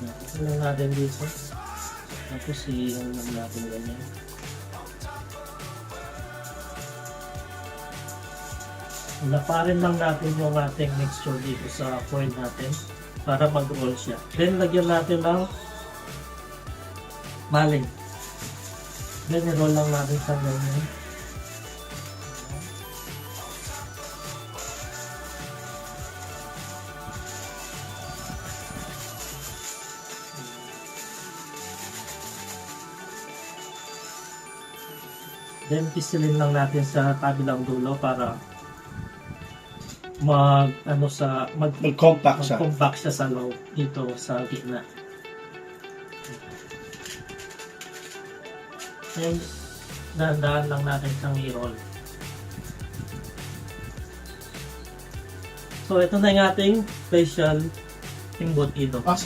Ito lang natin dito. Tapos i-ano lang natin ganyan. Laparin lang natin yung ating mixture dito sa foil natin para mag-roll siya. Then lagyan natin ng maling. Then i-roll lang natin sa ganyan. Then pisilin lang natin sa kabilang dulo para Mag-compact siya. mag-compact siya sa loob dito sa gitna. Then dahan-dahan lang natin siyang i-roll. So ito na yung ating facial embutido. Asan?